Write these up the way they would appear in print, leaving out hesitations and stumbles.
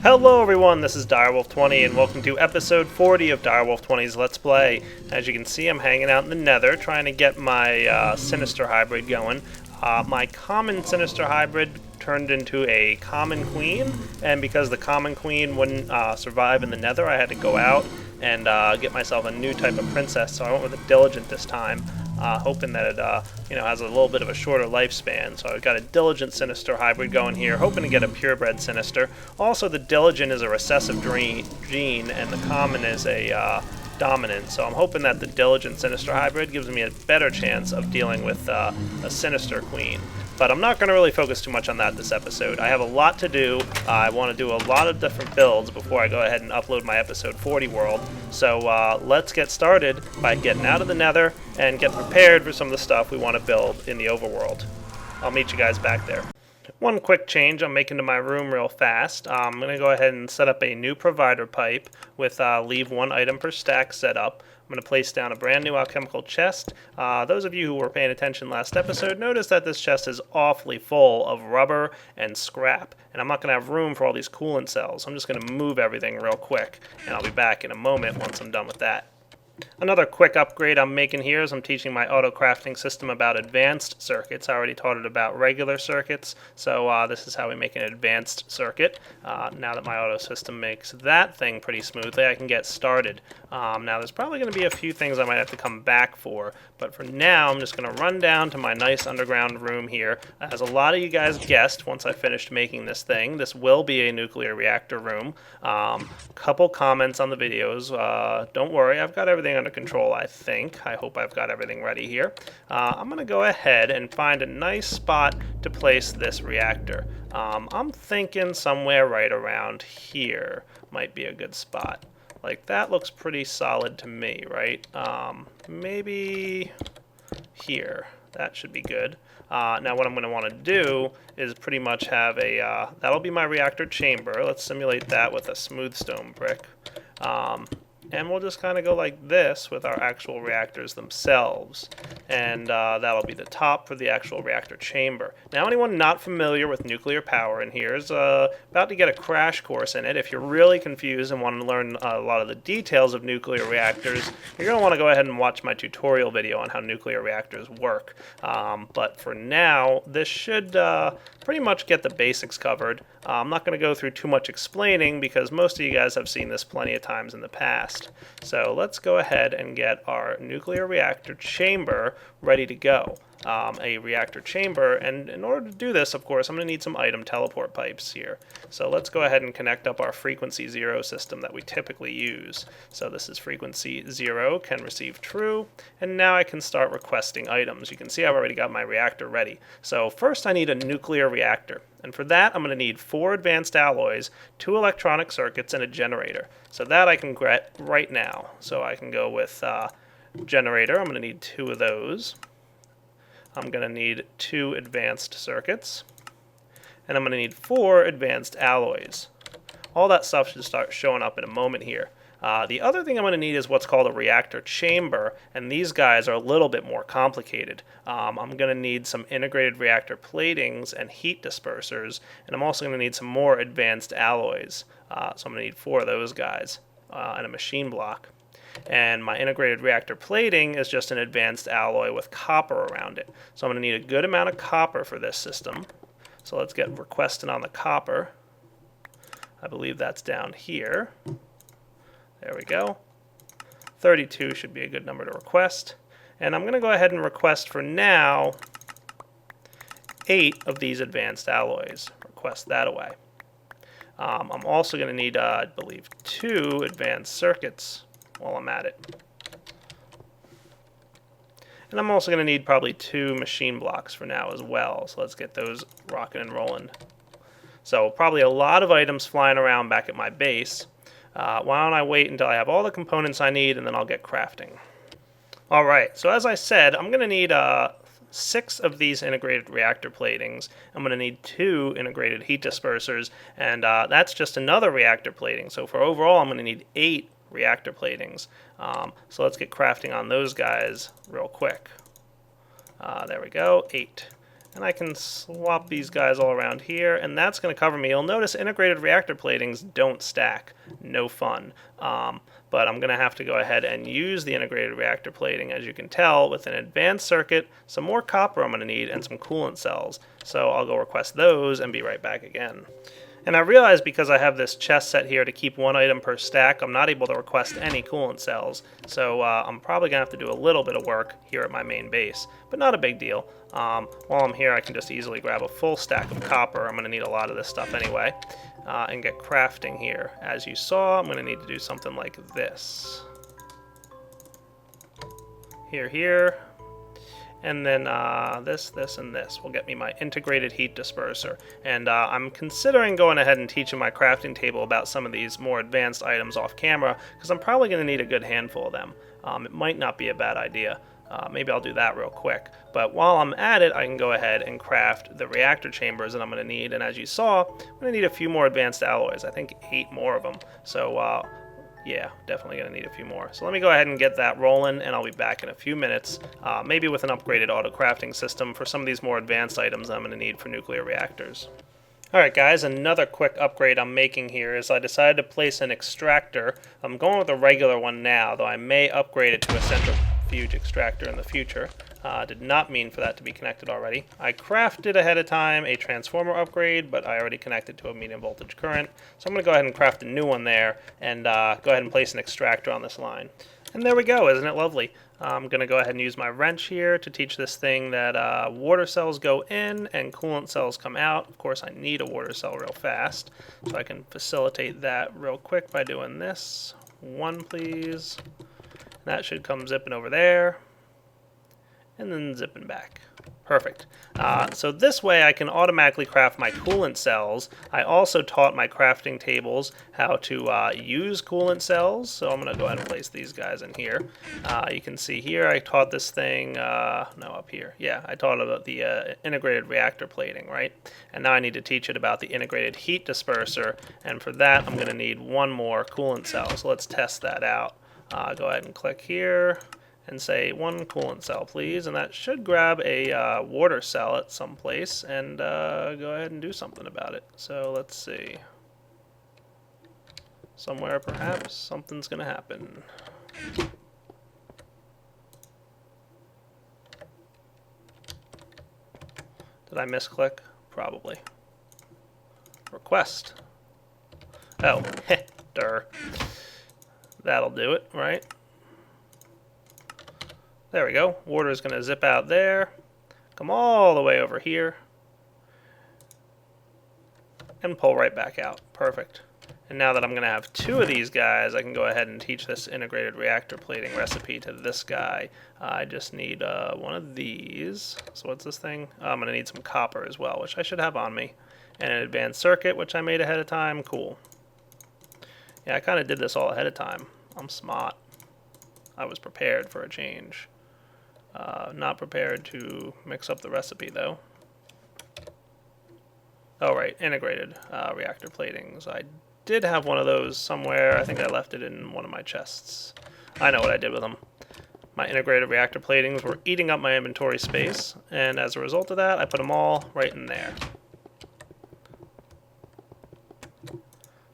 Hello everyone, this is Direwolf20 and welcome to episode 40 of Direwolf20's Let's Play. As you can see, I'm hanging out in the Nether trying to get my Sinister hybrid going. My common Sinister hybrid turned into a common queen, and because the common queen wouldn't survive in the Nether, I had to go out and get myself a new type of princess, so I went with a Diligent this time. Hoping that it has a little bit of a shorter lifespan. So I've got a Diligent Sinister hybrid going here, hoping to get a purebred Sinister. Also, the Diligent is a recessive gene, and the Common is a dominant. So I'm hoping that the Diligent Sinister hybrid gives me a better chance of dealing with a Sinister Queen. But I'm not going to really focus too much on that this episode. I have a lot to do. I want to do a lot of different builds before I go ahead and upload my episode 40 world. So let's get started by getting out of the Nether and get prepared for some of the stuff we want to build in the overworld. I'll meet you guys back there. One quick change I'm making to my room real fast. I'm going to go ahead and set up a new provider pipe with leave one item per stack set up. I'm going to place down a brand new alchemical chest. Those of you who were paying attention last episode noticed that this chest is awfully full of rubber and scrap, and I'm not going to have room for all these coolant cells. I'm just going to move everything real quick, and I'll be back in a moment once I'm done with that. Another quick upgrade I'm making here is I'm teaching my auto crafting system about advanced circuits. I already taught it about regular circuits, so this is how we make an advanced circuit. Now that my auto system makes that thing pretty smoothly, I can get started. Now there's probably going to be a few things I might have to come back for, but for now I'm just going to run down to my nice underground room here. As a lot of you guys guessed, once I finished making this thing, this will be a nuclear reactor room. Couple comments on the videos. Don't worry, I've got everything under control, I think. I hope I've got everything ready here. I'm going to go ahead and find a nice spot to place this reactor. I'm thinking somewhere right around here might be a good spot. Like, that looks pretty solid to me, right? Maybe here. That should be good. Now what I'm going to want to do is pretty much have a, that'll be my reactor chamber. Let's simulate that with a smooth stone brick. And we'll just kind of go like this with our actual reactors themselves. And that'll be the top for the actual reactor chamber. Now, anyone not familiar with nuclear power in here is about to get a crash course in it. If you're really confused and want to learn a lot of the details of nuclear reactors, you're going to want to go ahead and watch my tutorial video on how nuclear reactors work. But for now, this should pretty much get the basics covered. I'm not going to go through too much explaining because most of you guys have seen this plenty of times in the past. So let's go ahead and get our nuclear reactor chamber ready to go. A reactor chamber, and in order to do this, of course, I'm going to need some item teleport pipes here. So let's go ahead and connect up our frequency 0 system that we typically use. So this is frequency 0, can receive true, and now I can start requesting items. You can see I've already got my reactor ready. So first I need a nuclear reactor, and for that I'm going to need 4 advanced alloys, 2 electronic circuits, and a generator. So that I can get right now. So I can go with generator. I'm going to need 2 of those. I'm going to need 2 advanced circuits, and I'm going to need 4 advanced alloys. All that stuff should start showing up in a moment here. The other thing I'm going to need is what's called a reactor chamber, and these guys are a little bit more complicated. I'm going to need some integrated reactor platings and heat dispersers, and I'm also going to need some more advanced alloys. So I'm going to need 4 of those guys and a machine block. And my integrated reactor plating is just an advanced alloy with copper around it. So I'm going to need a good amount of copper for this system. So let's get requested on the copper. I believe that's down here. There we go. 32 should be a good number to request. And I'm going to go ahead and request for now 8 of these advanced alloys. Request that away. I'm also going to need, I believe, 2 advanced circuits while I'm at it. And I'm also going to need probably 2 machine blocks for now as well. So let's get those rocking and rolling. So probably a lot of items flying around back at my base. Why don't I wait until I have all the components I need and then I'll get crafting. Alright, so as I said, I'm going to need 6 of these integrated reactor platings. I'm going to need 2 integrated heat dispersers, and that's just another reactor plating. So for overall, I'm going to need 8 reactor platings. So let's get crafting on those guys real quick. There we go, 8. And I can swap these guys all around here, and that's going to cover me. You'll notice integrated reactor platings don't stack. No fun. But I'm going to have to go ahead and use the integrated reactor plating, as you can tell, with an advanced circuit, some more copper I'm going to need, and some coolant cells. So I'll go request those and be right back again. And I realize because I have this chest set here to keep one item per stack, I'm not able to request any coolant cells. So I'm probably going to have to do a little bit of work here at my main base, but not a big deal. While I'm here, I can just easily grab a full stack of copper. I'm going to need a lot of this stuff anyway, and get crafting here. As you saw, I'm going to need to do something like this. Here. And then this, and this will get me my integrated heat disperser. And I'm considering going ahead and teaching my crafting table about some of these more advanced items off camera, because I'm probably going to need a good handful of them. It might not be a bad idea. Maybe I'll do that real quick. But while I'm at it, I can go ahead and craft the reactor chambers that I'm going to need. And as you saw, I'm going to need a few more advanced alloys. I think 8 more of them. So yeah, definitely going to need a few more. So let me go ahead and get that rolling, and I'll be back in a few minutes, maybe with an upgraded auto-crafting system for some of these more advanced items I'm going to need for nuclear reactors. Alright guys, another quick upgrade I'm making here is I decided to place an extractor. I'm going with a regular one now, though I may upgrade it to a centrifuge extractor in the future. Did not mean for that to be connected already. I crafted ahead of time a transformer upgrade, but I already connected to a medium voltage current. So I'm going to go ahead and craft a new one there and go ahead and place an extractor on this line. And there we go, isn't it lovely? I'm going to go ahead and use my wrench here to teach this thing that water cells go in and coolant cells come out. Of course, I need a water cell real fast, so I can facilitate that real quick by doing this. One, please. That should come zipping over there, and then zipping back. Perfect. So this way I can automatically craft my coolant cells. I also taught my crafting tables how to use coolant cells, so I'm going to go ahead and place these guys in here. You can see here I taught this thing, no, up here. Yeah, I taught about the integrated reactor plating, right? And now I need to teach it about the integrated heat disperser, and for that I'm going to need one more coolant cell. So let's test that out. Go ahead and click here and say one coolant cell please, and that should grab a water cell at some place and go ahead and do something about it. So let's see, somewhere perhaps something's gonna happen. Did I misclick? Probably. Request. Oh, der. That'll do it, right? There we go. Water is going to zip out there, come all the way over here, and pull right back out. Perfect. And now that I'm going to have 2 of these guys, I can go ahead and teach this integrated reactor plating recipe to this guy. I just need one of these. So what's this thing? I'm going to need some copper as well, which I should have on me. And an advanced circuit, which I made ahead of time. Cool. Yeah, I kind of did this all ahead of time. I'm smart. I was prepared for a change. Not prepared to mix up the recipe, though. Oh, right, integrated reactor platings. I did have one of those somewhere. I think I left it in one of my chests. I know what I did with them. My integrated reactor platings were eating up my inventory space, and as a result of that, I put them all right in there.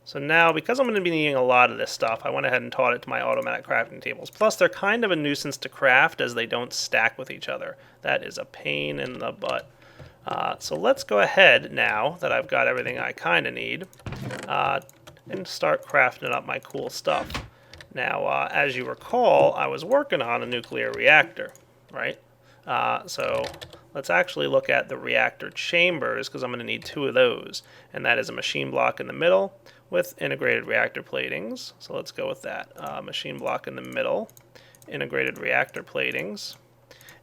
So now, because I'm going to be needing a lot of this stuff, I went ahead and taught it to my automatic crafting tables. Plus, they're kind of a nuisance to craft as they don't stack with each other. That is a pain in the butt. So let's go ahead now that I've got everything I kind of need and start crafting up my cool stuff. Now, as you recall, I was working on a nuclear reactor, right? So let's actually look at the reactor chambers, because I'm going to need 2 of those. And that is a machine block in the middle with integrated reactor platings. So let's go with that. Machine block in the middle, integrated reactor platings,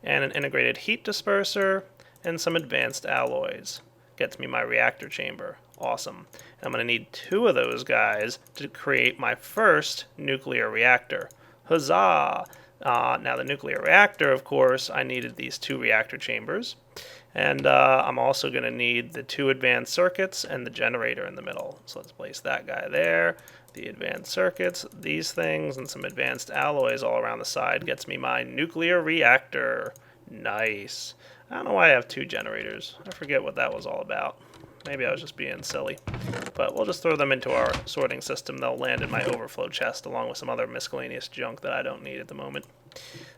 and an integrated heat disperser, and some advanced alloys. Gets me my reactor chamber. Awesome. And I'm going to need 2 of those guys to create my first nuclear reactor. Huzzah! Now the nuclear reactor, of course, I needed these 2 reactor chambers. And I'm also going to need the 2 advanced circuits and the generator in the middle. So let's place that guy there. The advanced circuits, these things, and some advanced alloys all around the side gets me my nuclear reactor. Nice. I don't know why I have 2 generators. I forget what that was all about. Maybe I was just being silly. But we'll just throw them into our sorting system. They'll land in my overflow chest along with some other miscellaneous junk that I don't need at the moment.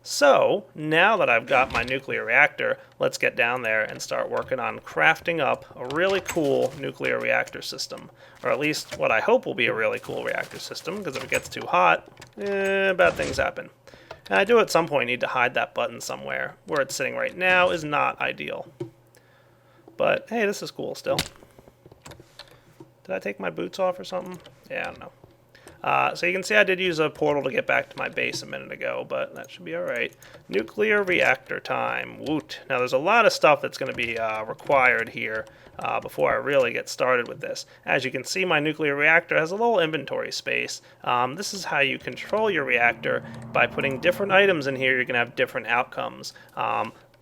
So, now that I've got my nuclear reactor, let's get down there and start working on crafting up a really cool nuclear reactor system. Or at least what I hope will be a really cool reactor system, because if it gets too hot, bad things happen. And I do at some point need to hide that button somewhere. Where it's sitting right now is not ideal. But, hey, this is cool still. Did I take my boots off or something? Yeah, I don't know. So you can see I did use a portal to get back to my base a minute ago, but that should be alright. Nuclear reactor time. Woot. Now there's a lot of stuff that's going to be required here before I really get started with this. As you can see, my nuclear reactor has a little inventory space. This is how you control your reactor. By putting different items in here, you're going to have different outcomes.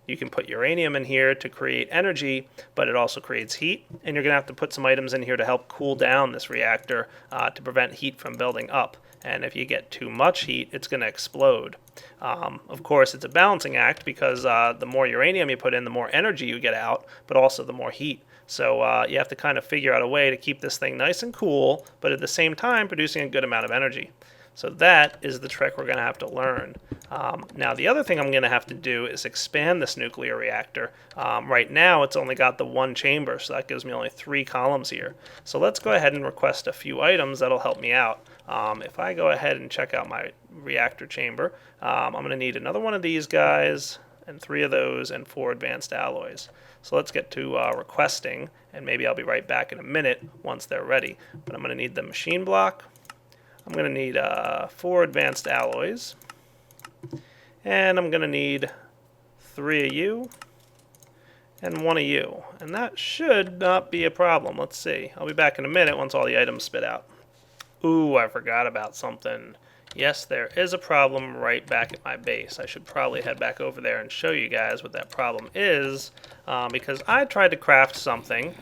You can put uranium in here to create energy, but it also creates heat, and you're going to have to put some items in here to help cool down this reactor to prevent heat from building up. And if you get too much heat, it's going to explode. Of course, it's a balancing act because the more uranium you put in, the more energy you get out, but also the more heat. So you have to kind of figure out a way to keep this thing nice and cool, but at the same time producing a good amount of energy. So that is the trick we're going to have to learn. Now the other thing I'm going to have to do is expand this nuclear reactor. Right now it's only got the 1 chamber, so that gives me only 3 columns here. So let's go ahead and request a few items that'll help me out. If I go ahead and check out my reactor chamber, I'm going to need another one of these guys, and 3 of those, and 4 advanced alloys. So let's get to requesting, and maybe I'll be right back in a minute once they're ready. But I'm going to need the machine block. I'm going to need 4 advanced alloys, and I'm going to need 3 of you and 1 of you, and that should not be a problem. Let's see. I'll be back in a minute once all the items spit out. Ooh, I forgot about something. Yes, there is a problem right back at my base. I should probably head back over there and show you guys what that problem is, because I tried to craft something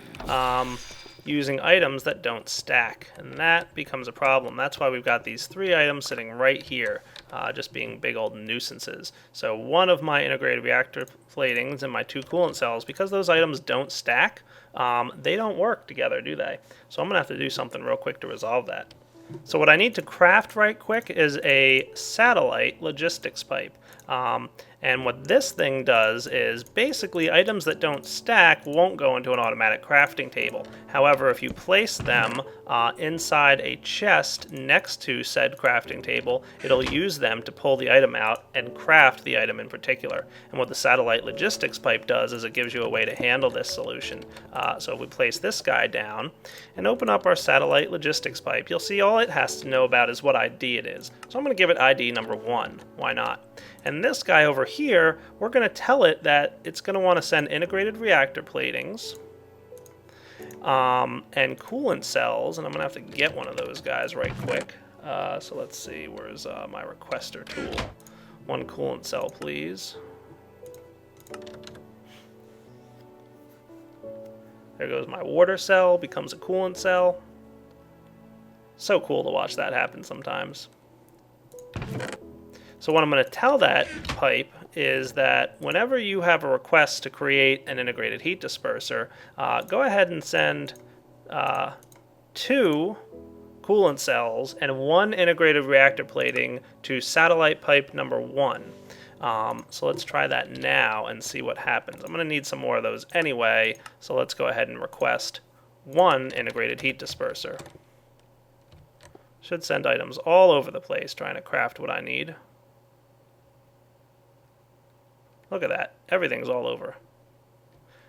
using items that don't stack, and that becomes a problem. That's why we've got these 3 items sitting right here, just being big old nuisances. So one of my integrated reactor platings and my 2 coolant cells, because those items don't stack, they don't work together, do they? So I'm going to have to do something real quick to resolve that. So what I need to craft right quick is a satellite logistics pipe. And what this thing does is basically items that don't stack won't go into an automatic crafting table. However, if you place them inside a chest next to said crafting table, it'll use them to pull the item out and craft the item in particular. And what the satellite logistics pipe does is it gives you a way to handle this solution. So if we place this guy down and open up our satellite logistics pipe, you'll see all it has to know about is what ID it is. So I'm going to give it ID number 1. Why not? And this guy over here, we're going to tell it that it's going to want to send integrated reactor platings and coolant cells, and I'm going to have to get one of those guys right quick. So let's see, where's my requester tool? 1 coolant cell, please. There goes my water cell, becomes a coolant cell. So cool to watch that happen sometimes. So what I'm going to tell that pipe is that whenever you have a request to create an integrated heat disperser, go ahead and send 2 coolant cells and 1 integrated reactor plating to satellite pipe number 1. So let's try that now and see what happens. I'm going to need some more of those anyway, so let's go ahead and request 1 integrated heat disperser. Should send items all over the place trying to craft what I need. Look at that. Everything's all over.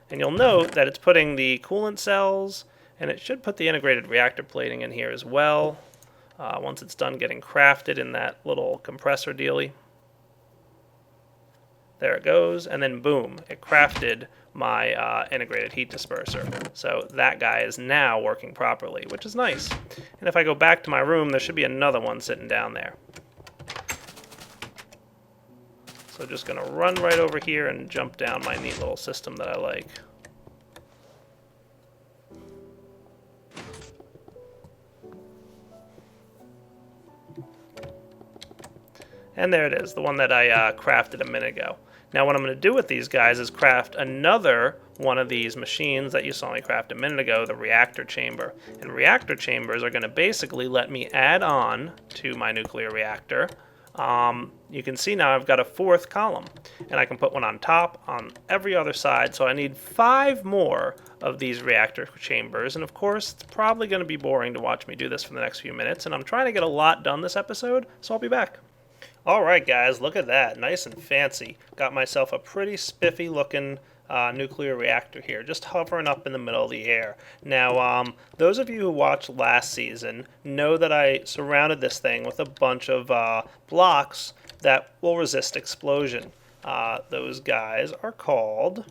And you'll note that it's putting the coolant cells, and it should put the integrated reactor plating in here as well, once it's done getting crafted in that little compressor dealy. There it goes, and then boom, it crafted my integrated heat disperser. So that guy is now working properly, which is nice. And if I go back to my room, there should be another one sitting down there. So just going to run right over here and jump down my neat little system that I like. And there it is, the one that I crafted a minute ago. Now what I'm going to do with these guys is craft another one of these machines that you saw me craft a minute ago, the reactor chamber. And reactor chambers are going to basically let me add on to my nuclear reactor. You can see now I've got a fourth column, and I can put one on top, on every other side, so I need 5 more of these reactor chambers, and of course it's probably going to be boring to watch me do this for the next few minutes, and I'm trying to get a lot done this episode, so I'll be back. Alright guys, look at that, nice and fancy. Got myself a pretty spiffy looking nuclear reactor here, just hovering up in the middle of the air. Now, those of you who watched last season know that I surrounded this thing with a bunch of blocks that will resist explosion. Those guys are called,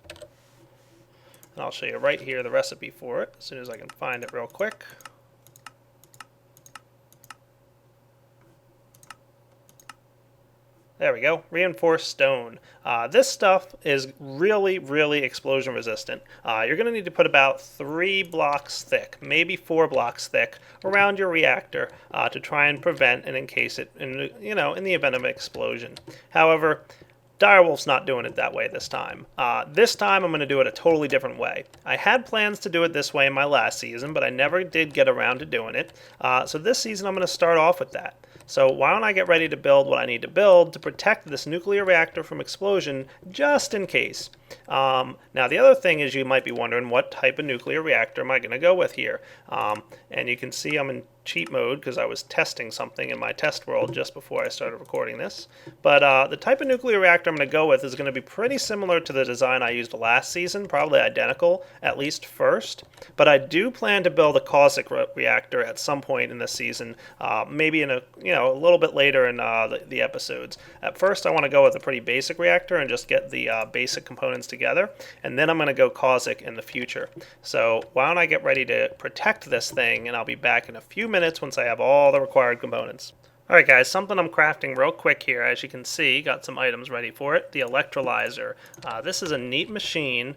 and I'll show you right here the recipe for it as soon as I can find it real quick. There we go, reinforced stone. This stuff is really, really explosion resistant. You're going to need to put about 3 blocks thick, maybe 4 blocks thick, around your reactor to try and prevent and encase it in the event of an explosion. However, Direwolf's not doing it that way this time. This time I'm going to do it a totally different way. I had plans to do it this way in my last season, but I never did get around to doing it. So this season I'm going to start off with that. So why don't I get ready to build what I need to build to protect this nuclear reactor from explosion, just in case. Now the other thing is, you might be wondering, what type of nuclear reactor am I going to go with here? And you can see I'm in cheat mode because I was testing something in my test world just before I started recording this. But the type of nuclear reactor I'm going to go with is going to be pretty similar to the design I used last season, probably identical, at least first. But I do plan to build a caustic reactor at some point in this season, maybe in a little bit later in the episodes. At first I want to go with a pretty basic reactor and just get the basic components together, and then I'm going to go caustic in the future. So why don't I get ready to protect this thing, and I'll be back in a few minutes once I have all the required components. Alright guys, something I'm crafting real quick here. As you can see, got some items ready for it. The electrolyzer. This is a neat machine.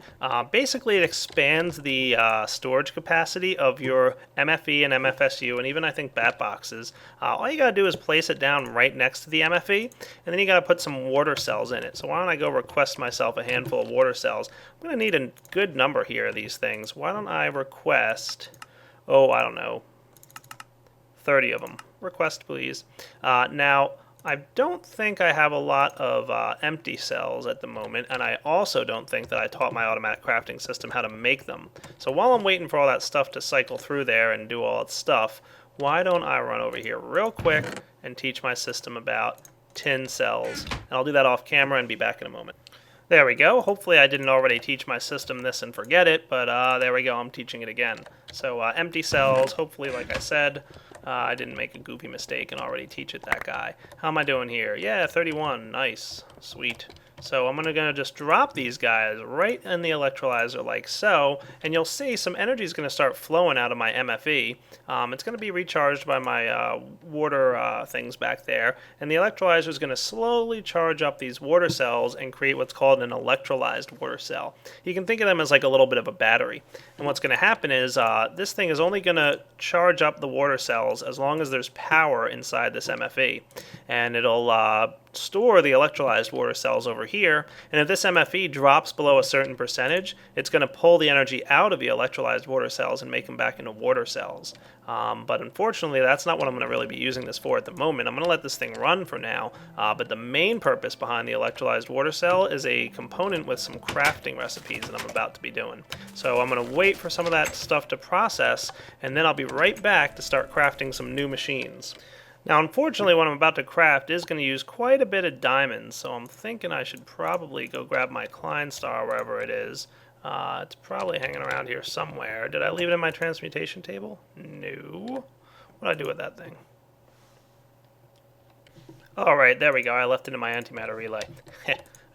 Basically it expands the storage capacity of your MFE and MFSU, and even I think bat boxes. All you gotta do is place it down right next to the MFE, and then you gotta put some water cells in it. So why don't I go request myself a handful of water cells. I'm gonna need a good number here of these things. Why don't I request, I don't know, 30 of them. Request please. Now I don't think I have a lot of empty cells at the moment, and I also don't think that I taught my automatic crafting system how to make them. So while I'm waiting for all that stuff to cycle through there and do all its stuff, why don't I run over here real quick and teach my system about tin cells, and I'll do that off camera and be back in a moment. There we go. Hopefully I didn't already teach my system this and forget it, but there we go, I'm teaching it again. So empty cells, hopefully, like I said, I didn't make a goofy mistake and already teach it that guy. How am I doing here? Yeah, 31. Nice. Sweet. So I'm gonna just drop these guys right in the electrolyzer like so, and you'll see some energy is going to start flowing out of my MFE. It's going to be recharged by my water things back there, and the electrolyzer is going to slowly charge up these water cells and create what's called an electrolyzed water cell. You can think of them as like a little bit of a battery. And what's going to happen is this thing is only going to charge up the water cells as long as there's power inside this MFE. And it'll store the electrolyzed water cells over here, and if this MFE drops below a certain percentage, it's going to pull the energy out of the electrolyzed water cells and make them back into water cells. But unfortunately, that's not what I'm going to really be using this for at the moment. I'm going to let this thing run for now, but the main purpose behind the electrolyzed water cell is a component with some crafting recipes that I'm about to be doing. So I'm going to wait for some of that stuff to process, and then I'll be right back to start crafting some new machines. Now, unfortunately, what I'm about to craft is going to use quite a bit of diamonds, so I'm thinking I should probably go grab my Klein Star wherever it is. It's probably hanging around here somewhere. Did I leave it in my transmutation table? No. What did I do with that thing? Alright, there we go. I left it in my antimatter relay.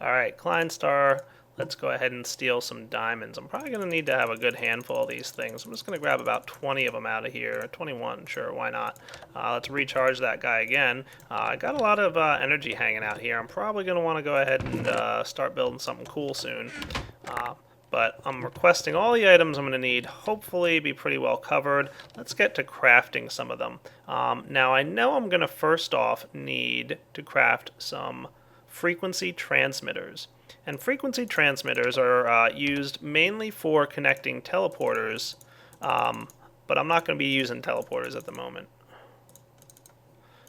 Alright, Klein Star. Let's go ahead and steal some diamonds. I'm probably going to need to have a good handful of these things. I'm just going to grab about 20 of them out of here. 21, sure, why not? Let's recharge that guy again. I got a lot of energy hanging out here. I'm probably going to want to go ahead and start building something cool soon. But I'm requesting all the items I'm going to need, hopefully be pretty well covered. Let's get to crafting some of them. Now I know I'm going to first off need to craft some frequency transmitters. And frequency transmitters are used mainly for connecting teleporters, but I'm not going to be using teleporters at the moment.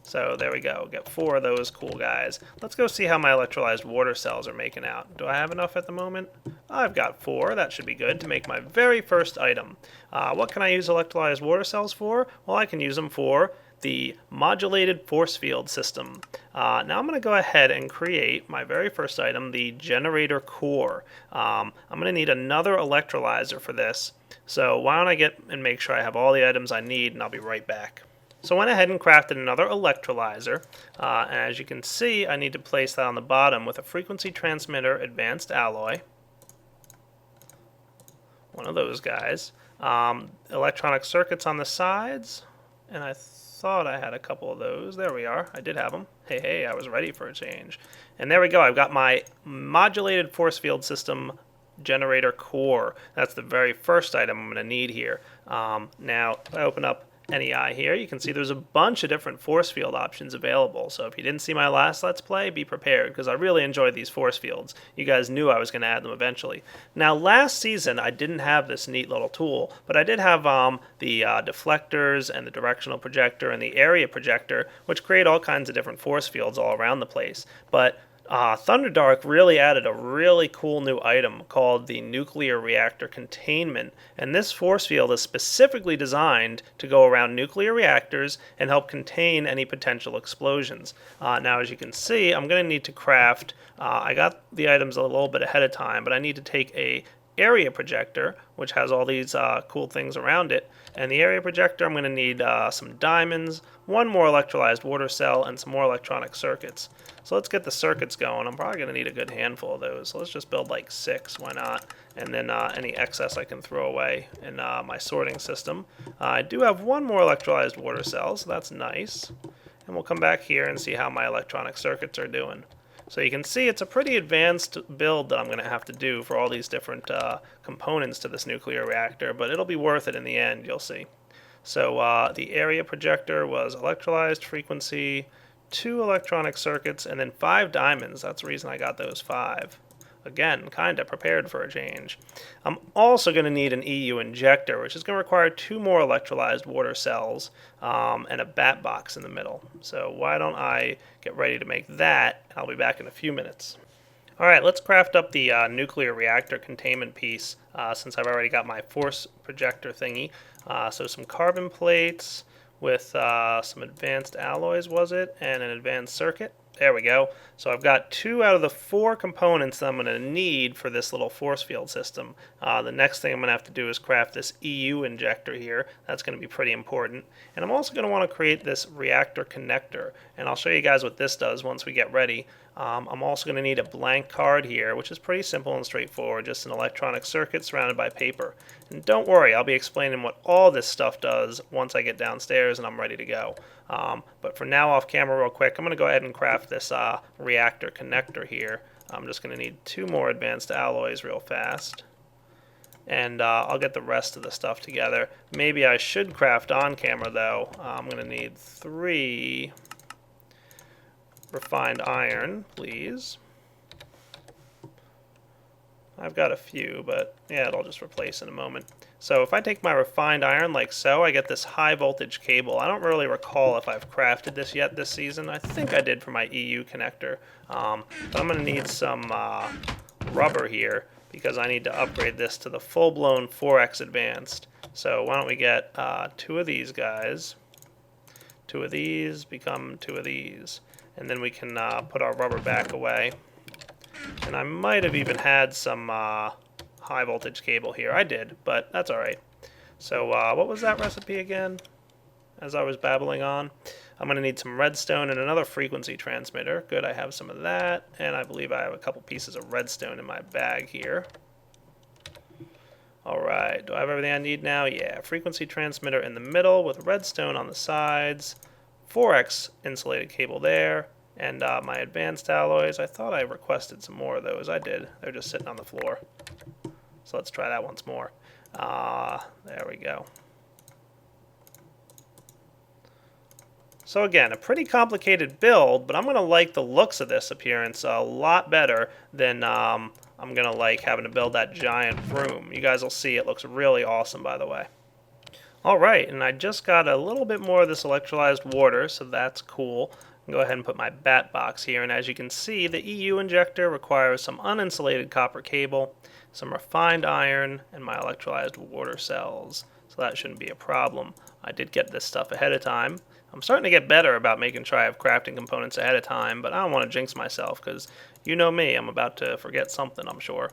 So there we go, get 4 of those cool guys. Let's go see how my electrolyzed water cells are making out. Do I have enough at the moment? I've got 4, that should be good to make my very first item. What can I use electrolyzed water cells for? Well, I can use them for the modulated force field system. Now I'm going to go ahead and create my very first item, the generator core. I'm going to need another electrolyzer for this, so why don't I get and make sure I have all the items I need, and I'll be right back. So I went ahead and crafted another electrolyzer, and as you can see, I need to place that on the bottom with a frequency transmitter advanced alloy. One of those guys. Electronic circuits on the sides, and I thought I had a couple of those. There we are. I did have them. Hey, I was ready for a change. And there we go. I've got my modulated force field system generator core. That's the very first item I'm going to need here. Now, if I open up NEI here, you can see there's a bunch of different force field options available. So if you didn't see my last Let's Play, be prepared, because I really enjoyed these force fields. You guys knew I was going to add them eventually. Now, last season, I didn't have this neat little tool, but I did have the deflectors and the directional projector and the area projector, which create all kinds of different force fields all around the place. But Thunderdark really added a really cool new item called the nuclear reactor containment, and this force field is specifically designed to go around nuclear reactors and help contain any potential explosions. Now, as you can see, I'm going to need to craft, I got the items a little bit ahead of time, but I need to take a area projector, which has all these cool things around it. And the area projector, I'm going to need some diamonds, 1 more electrolyzed water cell, and some more electronic circuits. So let's get the circuits going. I'm probably going to need a good handful of those. So let's just build like 6, why not? And then any excess I can throw away in my sorting system. I do have 1 more electrolyzed water cell, so that's nice. And we'll come back here and see how my electronic circuits are doing. So you can see it's a pretty advanced build that I'm going to have to do for all these different components to this nuclear reactor, but it'll be worth it in the end, you'll see. So the area projector was electrolyzed frequency, 2 electronic circuits, and then 5 diamonds. That's the reason I got those 5. Again, kind of prepared for a change. I'm also going to need an EU injector, which is going to require 2 more electrolyzed water cells and a bat box in the middle. So why don't I get ready to make that? I'll be back in a few minutes. Alright, let's craft up the nuclear reactor containment piece since I've already got my force projector thingy. So some carbon plates with some advanced alloys, was it? And an advanced circuit. There we go. So I've got 2 out of the 4 components that I'm going to need for this little force field system. The next thing I'm going to have to do is craft this EU injector here. That's going to be pretty important. And I'm also going to want to create this reactor connector. And I'll show you guys what this does once we get ready. I'm also going to need a blank card here, which is pretty simple and straightforward, just an electronic circuit surrounded by paper. And don't worry, I'll be explaining what all this stuff does once I get downstairs and I'm ready to go. But for now, off camera real quick, I'm going to go ahead and craft this reactor connector here. I'm just going to need 2 more advanced alloys real fast. And I'll get the rest of the stuff together. Maybe I should craft on camera though. I'm going to need 3 refined iron, please. I've got a few, but yeah, it'll just replace in a moment. So if I take my refined iron like so, I get this high voltage cable. I don't really recall if I've crafted this yet this season. I think I did for my EU connector. But I'm going to need some rubber here because I need to upgrade this to the full-blown 4x advanced. So why don't we get 2 of these guys. 2 of these become 2 of these. And then we can put our rubber back away. And I might have even had some high voltage cable here. I did, but that's alright. So what was that recipe again? As I was babbling on. I'm going to need some redstone and another frequency transmitter. Good, I have some of that. And I believe I have a couple pieces of redstone in my bag here. Alright, do I have everything I need now? Yeah, frequency transmitter in the middle with redstone on the sides. 4x insulated cable there, and my advanced alloys. I thought I requested some more of those. I did. They're just sitting on the floor. So let's try that once more. There we go. So again, a pretty complicated build, but I'm going to like the looks of this appearance a lot better than I'm going to like having to build that giant room. You guys will see it looks really awesome, by the way. Alright, and I just got a little bit more of this electrolyzed water, so that's cool. Go ahead and put my bat box here, and as you can see, the EU injector requires some uninsulated copper cable, some refined iron, and my electrolyzed water cells. So that shouldn't be a problem. I did get this stuff ahead of time. I'm starting to get better about making sure I have crafting components ahead of time, but I don't want to jinx myself, because you know me, I'm about to forget something, I'm sure.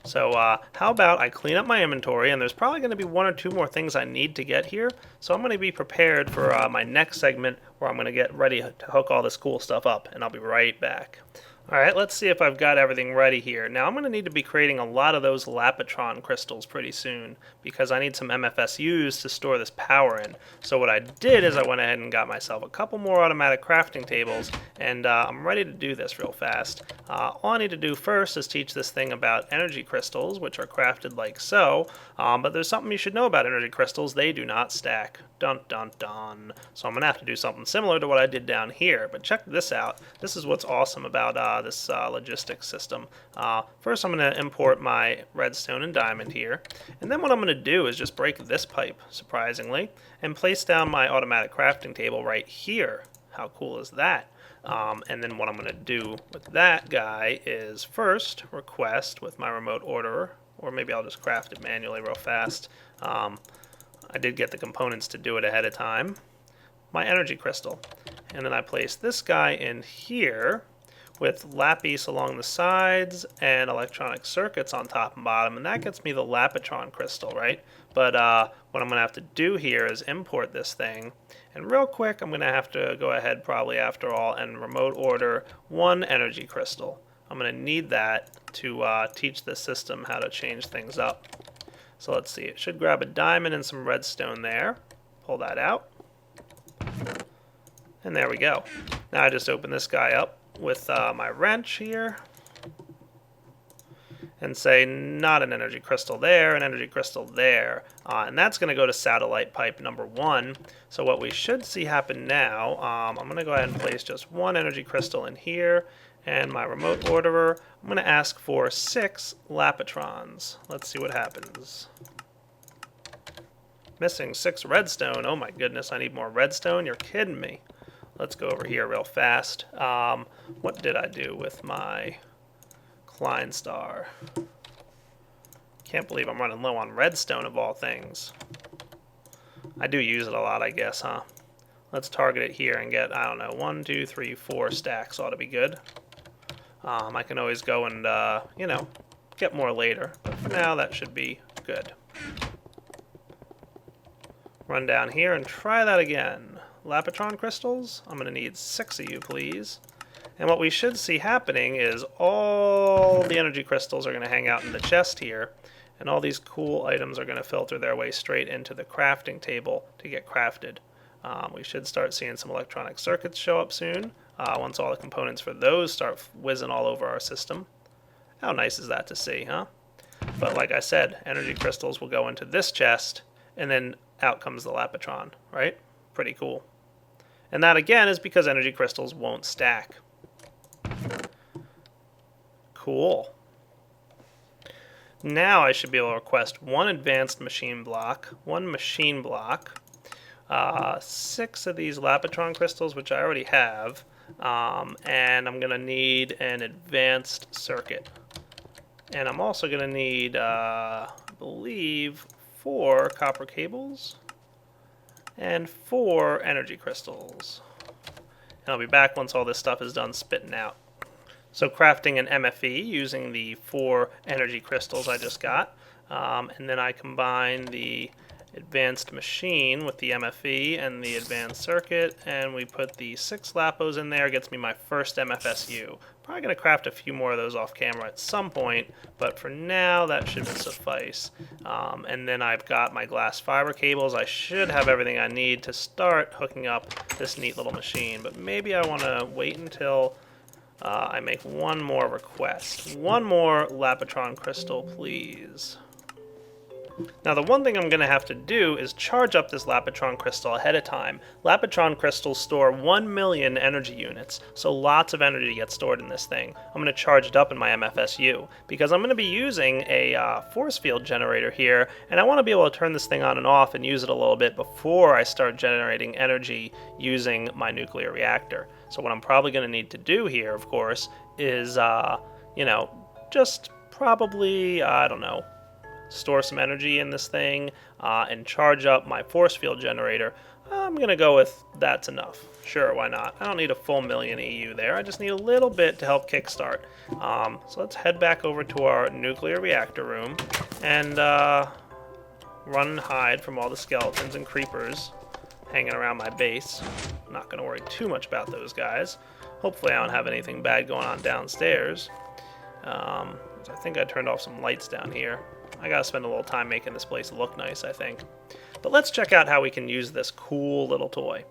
So how about I clean up my inventory, and there's probably going to be one or two more things I need to get here, so I'm going to be prepared for my next segment where I'm going to get ready to hook all this cool stuff up, and I'll be right back. Alright, let's see if I've got everything ready here. Now I'm going to need to be creating a lot of those Lapitron crystals pretty soon, because I need some MFSUs to store this power in. So what I did is I went ahead and got myself a couple more automatic crafting tables, and I'm ready to do this real fast. All I need to do first is teach this thing about energy crystals, which are crafted like so, but there's something you should know about energy crystals: they do not stack. Dun dun dun. So I'm going to have to do something similar to what I did down here, but check this out. This is what's awesome about this logistics system. First I'm going to import my redstone and diamond here, and then what I'm going to do is just break this pipe, surprisingly, and place down my automatic crafting table right here. How cool is that? And then what I'm going to do with that guy is first request with my remote orderer, or maybe I'll just craft it manually real fast. I did get the components to do it ahead of time. My energy crystal. And then I place this guy in here with lapis along the sides and electronic circuits on top and bottom, and that gets me the Lapitron crystal, right? But what I'm going to have to do here is import this thing, and real quick I'm going to have to go ahead probably after all and remote order one energy crystal. I'm going to need that to teach the system how to change things up. So let's see, it should grab a diamond and some redstone there. Pull that out. And there we go. Now I just open this guy up with my wrench here. And say not an energy crystal there, an energy crystal there. And that's going to go to satellite pipe number 1. So what we should see happen now, I'm going to go ahead and place just one energy crystal in here. And my remote orderer, I'm going to ask for 6 Lapitrons. Let's see what happens. Missing 6 redstone. Oh my goodness, I need more redstone. You're kidding me. Let's go over here real fast. What did I do with my Klein star? Can't believe I'm running low on redstone of all things. I do use it a lot, I guess, huh? Let's target it here and get, I don't know, 1, 2, 3, 4 stacks ought to be good. I can always go and, you know, get more later. But for now, that should be good. Run down here and try that again. Lapitron crystals, I'm going to need 6 of you, please. And what we should see happening is all the energy crystals are going to hang out in the chest here, and all these cool items are going to filter their way straight into the crafting table to get crafted. We should start seeing some electronic circuits show up soon, once all the components for those start whizzing all over our system. How nice is that to see, huh? But like I said, energy crystals will go into this chest, and then out comes the Lapitron, right? Pretty cool. And that again is because energy crystals won't stack. Cool. Now I should be able to request one advanced machine block, one machine block, 6 of these Lapitron crystals, which I already have, and I'm going to need an advanced circuit. And I'm also going to need, I believe, 4 copper cables and 4 energy crystals. And I'll be back once all this stuff is done spitting out. So crafting an MFE using the 4 energy crystals I just got, and then I combine the advanced machine with the MFE and the advanced circuit, and we put the 6 Lapos in there. Gets me my first MFSU. Probably going to craft a few more of those off camera at some point, but for now that should suffice. And then I've got my glass fiber cables. I should have everything I need to start hooking up this neat little machine, but maybe I want to wait until I make one more request. One more Lapitron crystal, please. Now the one thing I'm going to have to do is charge up this Lapitron crystal ahead of time. Lapitron crystals store 1 million energy units, so lots of energy gets stored in this thing. I'm going to charge it up in my MFSU, because I'm going to be using a force field generator here, and I want to be able to turn this thing on and off and use it a little bit before I start generating energy using my nuclear reactor. So what I'm probably going to need to do here, of course, is, just probably, I don't know, store some energy in this thing and charge up my force field generator. I'm going to go with that's enough. Sure, why not? I don't need a full million EU there. I just need a little bit to help kickstart. So let's head back over to our nuclear reactor room and run and hide from all the skeletons and creepers hanging around my base. I'm not going to worry too much about those guys. Hopefully I don't have anything bad going on downstairs. I think I turned off some lights down here. I gotta spend a little time making this place look nice, I think. But let's check out how we can use this cool little toy.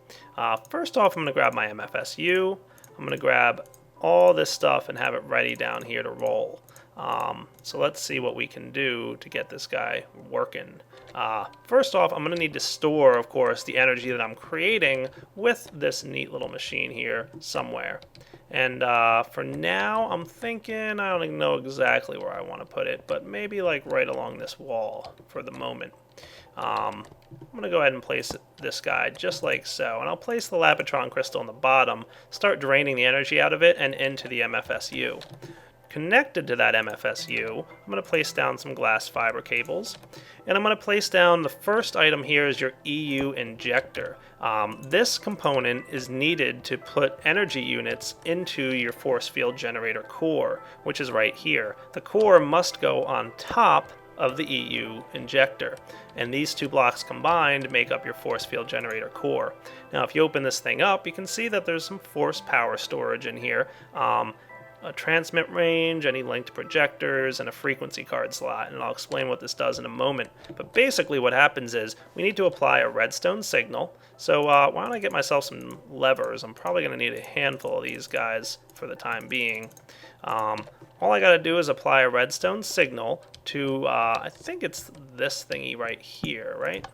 First off, I'm gonna grab my MFSU. I'm gonna grab all this stuff and have it ready down here to roll. So let's see what we can do to get this guy working. First off, I'm going to need to store, of course, the energy that I'm creating with this neat little machine here somewhere. And for now, I'm thinking, I don't even know exactly where I want to put it, but maybe like right along this wall for the moment. I'm going to go ahead and place this guy just like so, and I'll place the Lapitron crystal on the bottom, start draining the energy out of it and into the MFSU. Connected to that MFSU, I'm going to place down some glass fiber cables, and I'm going to place down the first item here is your EU injector. This component is needed to put energy units into your force field generator core, which is right here. The core must go on top of the EU injector, and these two blocks combined make up your force field generator core. Now if you open this thing up, you can see that there's some force power storage in here. A transmit range, any linked projectors, and a frequency card slot, and I'll explain what this does in a moment. But basically what happens is we need to apply a redstone signal. So why don't I get myself some levers? I'm probably going to need a handful of these guys for the time being. All I got to do is apply a redstone signal to, I think it's this thingy right here, right?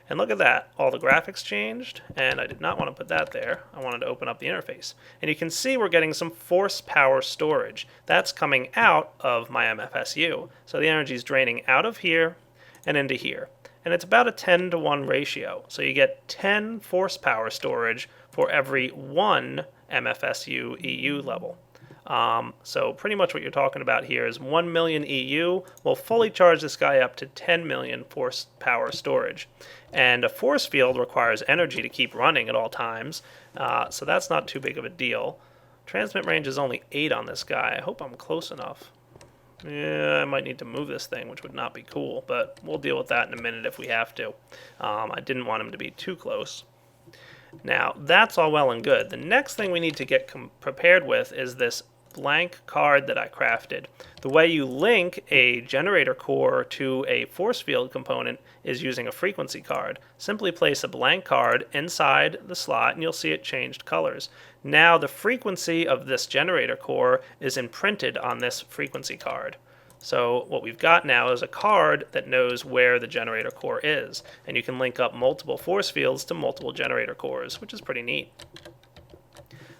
And look at that, all the graphics changed, and I did not want to put that there. I wanted to open up the interface. And you can see we're getting some force power storage. That's coming out of my MFSU. So the energy is draining out of here and into here. And it's about a 10-to-1 ratio. So you get 10 force power storage for every 1 MFSU EU level. So pretty much what you're talking about here is 1 million EU will fully charge this guy up to 10 million force power storage. And a force field requires energy to keep running at all times, so that's not too big of a deal. Transmit range is only 8 on this guy. I hope I'm close enough. Yeah, I might need to move this thing, which would not be cool, but we'll deal with that in a minute if we have to. I didn't want him to be too close. Now, that's all well and good. The next thing we need to get prepared with is this blank card that I crafted. The way you link a generator core to a force field component is using a frequency card. Simply place a blank card inside the slot and you'll see it changed colors. Now the frequency of this generator core is imprinted on this frequency card. So what we've got now is a card that knows where the generator core is, and you can link up multiple force fields to multiple generator cores, which is pretty neat.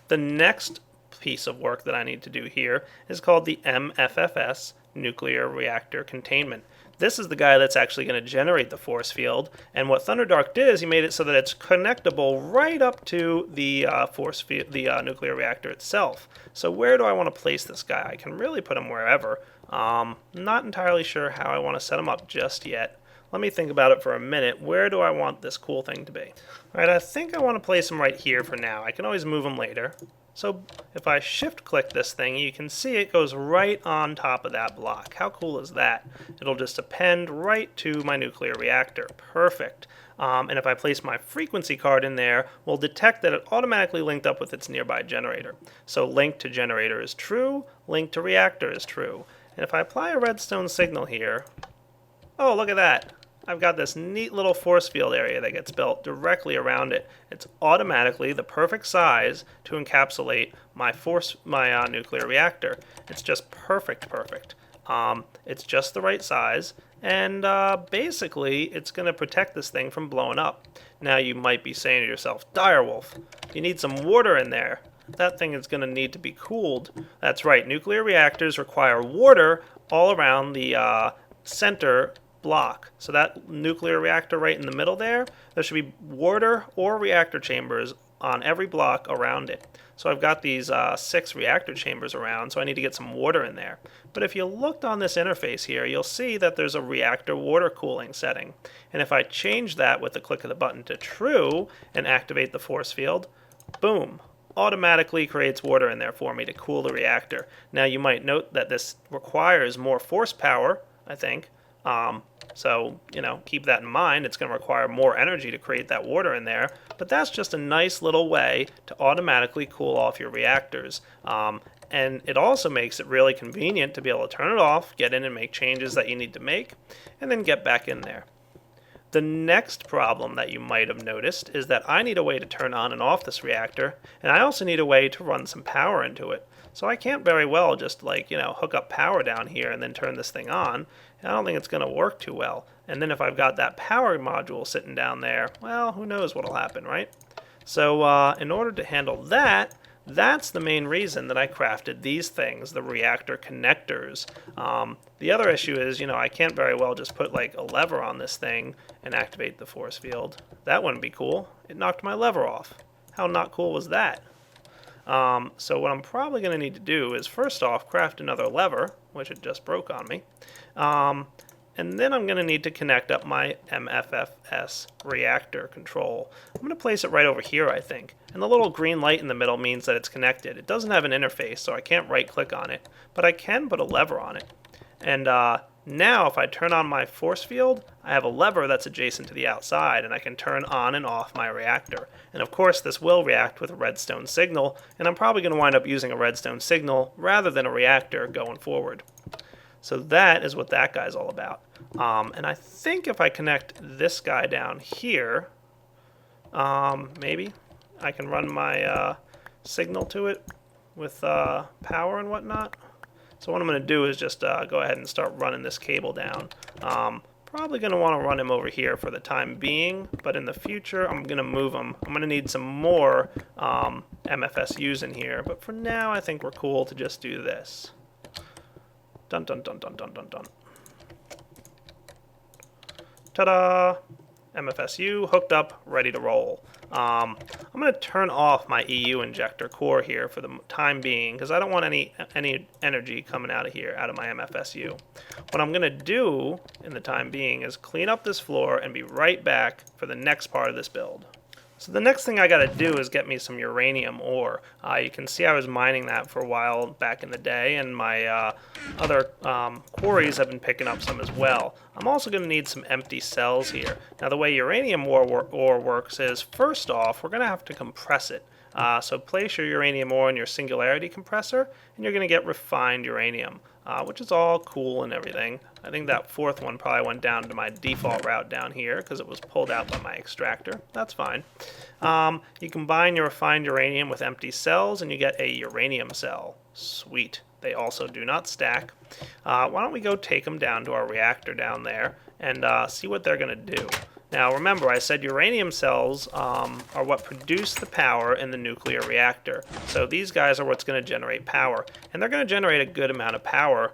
The next piece of work that I need to do here is called the MFFS, Nuclear Reactor Containment. This is the guy that's actually going to generate the force field, and what Thunderdark did is he made it so that it's connectable right up to the force field, the nuclear reactor itself. So where do I want to place this guy? I can really put him wherever. Not entirely sure how I want to set him up just yet. Let me think about it for a minute. Where do I want this cool thing to be? Alright, I think I want to place him right here for now. I can always move him later. So if I shift click this thing, you can see it goes right on top of that block. How cool is that? It'll just append right to my nuclear reactor. Perfect. And if I place my frequency card in there, we'll detect that it automatically linked up with its nearby generator. So link to generator is true, link to reactor is true. And if I apply a redstone signal here, oh, look at that. I've got this neat little force field area that gets built directly around it. It's automatically the perfect size to encapsulate my nuclear reactor. It's just perfect. It's just the right size, and basically it's going to protect this thing from blowing up. Now you might be saying to yourself, Direwolf, you need some water in there. That thing is going to need to be cooled. That's right, nuclear reactors require water all around the center block. So that nuclear reactor right in the middle there should be water or reactor chambers on every block around it. So I've got these 6 reactor chambers around, so I need to get some water in there. But if you looked on this interface here, you'll see that there's a reactor water cooling setting. And if I change that with the click of the button to true and activate the force field, boom, automatically creates water in there for me to cool the reactor. Now you might note that this requires more force power, I think. So, keep that in mind. It's going to require more energy to create that water in there. But that's just a nice little way to automatically cool off your reactors. And it also makes it really convenient to be able to turn it off, get in and make changes that you need to make, and then get back in there. The next problem that you might have noticed is that I need a way to turn on and off this reactor, and I also need a way to run some power into it. So I can't very well just hook up power down here and then turn this thing on. I don't think it's going to work too well. And then if I've got that power module sitting down there, well, who knows what'll happen, right? So in order to handle that, that's the main reason that I crafted these things, the reactor connectors. The other issue is, I can't very well just put a lever on this thing and activate the force field. That wouldn't be cool. It knocked my lever off. How not cool was that? So what I'm probably going to need to do is first off craft another lever, which it just broke on me. And then I'm going to need to connect up my MFFS reactor control. I'm going to place it right over here, I think. And the little green light in the middle means that it's connected. It doesn't have an interface, so I can't right-click on it. But I can put a lever on it. And now if I turn on my force field, I have a lever that's adjacent to the outside, and I can turn on and off my reactor. And of course, this will react with a redstone signal, and I'm probably going to wind up using a redstone signal rather than a reactor going forward. So that is what that guy's all about. And I think if I connect this guy down here, maybe I can run my signal to it with power and whatnot. So what I'm going to do is just go ahead and start running this cable down. Probably going to want to run him over here for the time being, but in the future I'm going to move him. I'm going to need some more MFSUs in here, but for now I think we're cool to just do this. Dun dun dun dun dun dun dun. Ta-da! MFSU hooked up, ready to roll. I'm going to turn off my EU injector core here for the time being because I don't want any energy coming out of here, out of my MFSU. What I'm going to do in the time being is clean up this floor and be right back for the next part of this build. So the next thing I got to do is get me some uranium ore. You can see I was mining that for a while back in the day, and my other quarries have been picking up some as well. I'm also going to need some empty cells here. Now the way uranium ore works is, first off, we're going to have to compress it. So place your uranium ore in your singularity compressor, and you're going to get refined uranium, which is all cool and everything. I think that fourth one probably went down to my default route down here because it was pulled out by my extractor. That's fine. You combine your refined uranium with empty cells, and you get a uranium cell. Sweet. They also do not stack. Why don't we go take them down to our reactor down there and see what they're going to do. Now remember, I said uranium cells are what produce the power in the nuclear reactor. So these guys are what's going to generate power. And they're going to generate a good amount of power,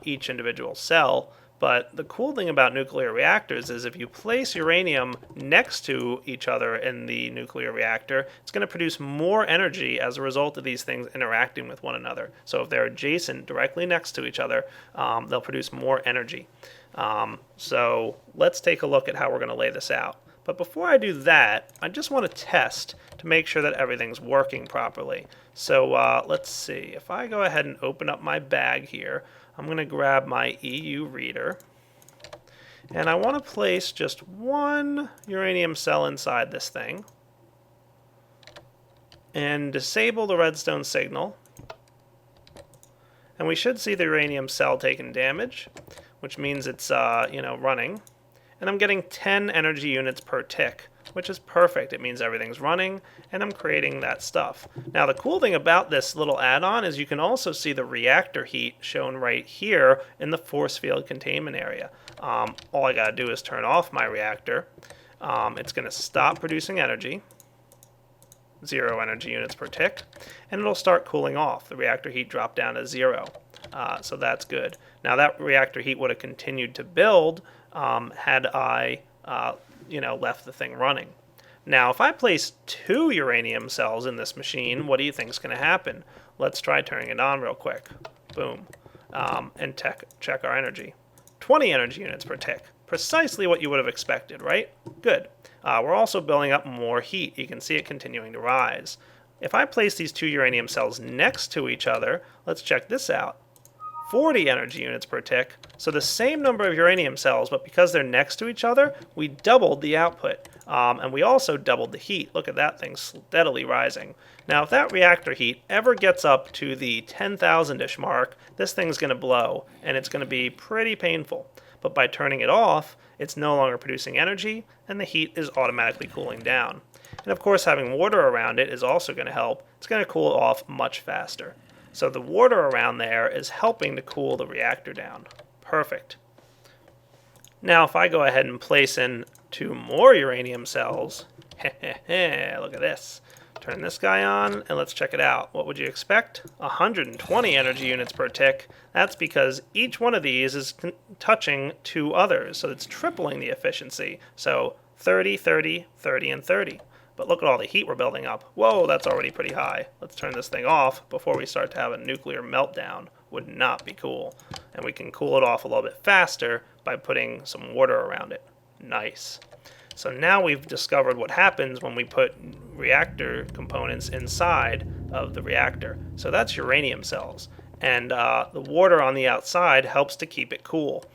each individual cell. But the cool thing about nuclear reactors is if you place uranium next to each other in the nuclear reactor, it's going to produce more energy as a result of these things interacting with one another. So if they're adjacent, directly next to each other, they'll produce more energy. So let's take a look at how we're going to lay this out. But before I do that, I just want to test to make sure that everything's working properly. So let's see. If I go ahead and open up my bag here, I'm going to grab my EU reader. And I want to place just one uranium cell inside this thing. And disable the redstone signal. And we should see the uranium cell taking damage, which means it's running. And I'm getting 10 energy units per tick. which is perfect. It means everything's running, and I'm creating that stuff. Now, the cool thing about this little add-on is you can also see the reactor heat shown right here in the force field containment area. All I gotta do is turn off my reactor. It's gonna stop producing energy, 0 energy units per tick, and it'll start cooling off. The reactor heat dropped down to 0. So that's good. Now that reactor heat would have continued to build had I left the thing running. Now if I place 2 uranium cells in this machine, what do you think is going to happen? Let's try turning it on real quick. Boom. And check our energy. 20 energy units per tick. Precisely what you would have expected, right? Good. We're also building up more heat. You can see it continuing to rise. If I place these 2 uranium cells next to each other, let's check this out. 40 energy units per tick. So the same number of uranium cells, but because they're next to each other, we doubled the output. And we also doubled the heat. Look at that thing steadily rising. Now, if that reactor heat ever gets up to the 10,000-ish mark, this thing's going to blow, and it's going to be pretty painful. But by turning it off, it's no longer producing energy, and the heat is automatically cooling down. And of course, having water around it is also going to help. It's going to cool off much faster. So the water around there is helping to cool the reactor down. Perfect. Now if I go ahead and place in 2 more uranium cells, look at this. Turn this guy on and let's check it out. What would you expect? 120 energy units per tick. That's because each one of these is touching 2 others, so it's tripling the efficiency. So 30, 30, 30, and 30. But look at all the heat we're building up. Whoa, that's already pretty high. Let's turn this thing off before we start to have a nuclear meltdown. Would not be cool. And we can cool it off a little bit faster by putting some water around it. Nice. So now we've discovered what happens when we put reactor components inside of the reactor. So that's uranium cells. And the water on the outside helps to keep it cool.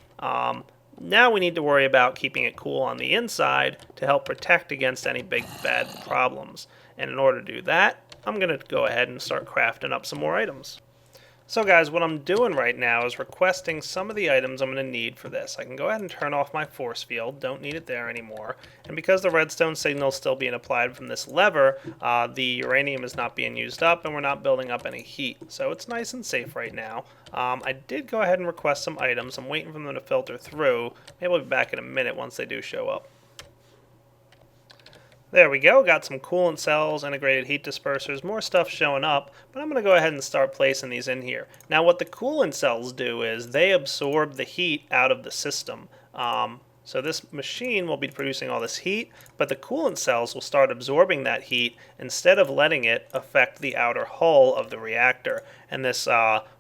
Now we need to worry about keeping it cool on the inside to help protect against any big bad problems. And in order to do that, I'm going to go ahead and start crafting up some more items. So guys, what I'm doing right now is requesting some of the items I'm going to need for this. I can go ahead and turn off my force field, don't need it there anymore. And because the redstone signal is still being applied from this lever, the uranium is not being used up and we're not building up any heat. So it's nice and safe right now. I did go ahead and request some items. I'm waiting for them to filter through. Maybe we'll be back in a minute once they do show up. There we go, got some coolant cells, integrated heat dispersers, more stuff showing up, but I'm going to go ahead and start placing these in here. Now what the coolant cells do is they absorb the heat out of the system. So this machine will be producing all this heat, but the coolant cells will start absorbing that heat instead of letting it affect the outer hull of the reactor. And this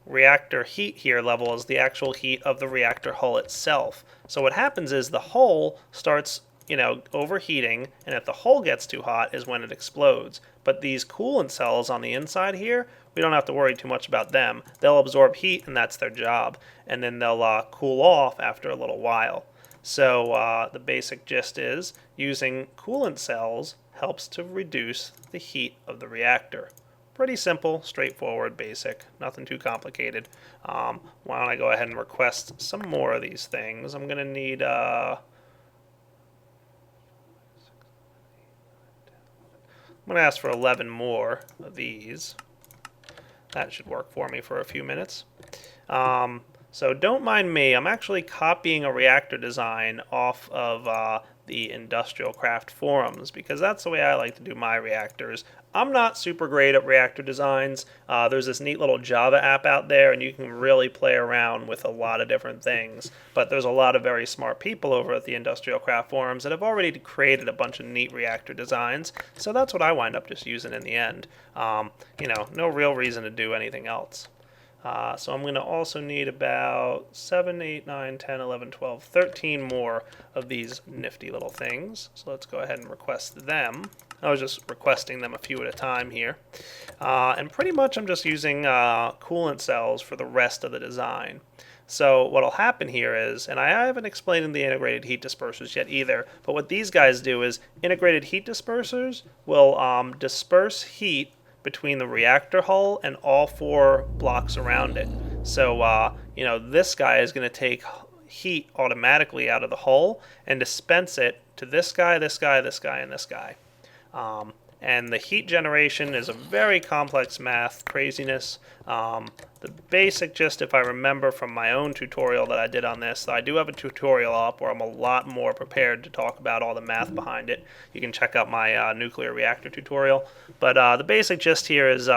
reactor heat here level is the actual heat of the reactor hull itself. So what happens is the hull starts overheating, and if the hull gets too hot is when it explodes. But these coolant cells on the inside here, we don't have to worry too much about them. They'll absorb heat and that's their job, and then they'll cool off after a little while. So the basic gist is using coolant cells helps to reduce the heat of the reactor. Pretty simple, straightforward, basic, nothing too complicated. Why don't I go ahead and request some more of these things. I'm going to need I'm going to ask for 11 more of these. That should work for me for a few minutes. So don't mind me. I'm actually copying a reactor design off of the Industrial Craft forums because that's the way I like to do my reactors. I'm not super great at reactor designs. There's this neat little Java app out there and you can really play around with a lot of different things. But there's a lot of very smart people over at the Industrial Craft forums that have already created a bunch of neat reactor designs. So that's what I wind up just using in the end. No real reason to do anything else. So I'm going to also need about 7, 8, 9, 10, 11, 12, 13 more of these nifty little things. So let's go ahead and request them. I was just requesting them a few at a time here. And pretty much I'm just using coolant cells for the rest of the design. So what'll happen here is, and I haven't explained the integrated heat dispersers yet either, but what these guys do is integrated heat dispersers will disperse heat between the reactor hull and all 4 blocks around it. So, this guy is going to take heat automatically out of the hull and dispense it to this guy, this guy, this guy, and this guy. And the heat generation is a very complex math craziness. The basic gist, if I remember from my own tutorial that I did on this, I do have a tutorial up where I'm a lot more prepared to talk about all the math behind it. You can check out my nuclear reactor tutorial. But the basic gist here is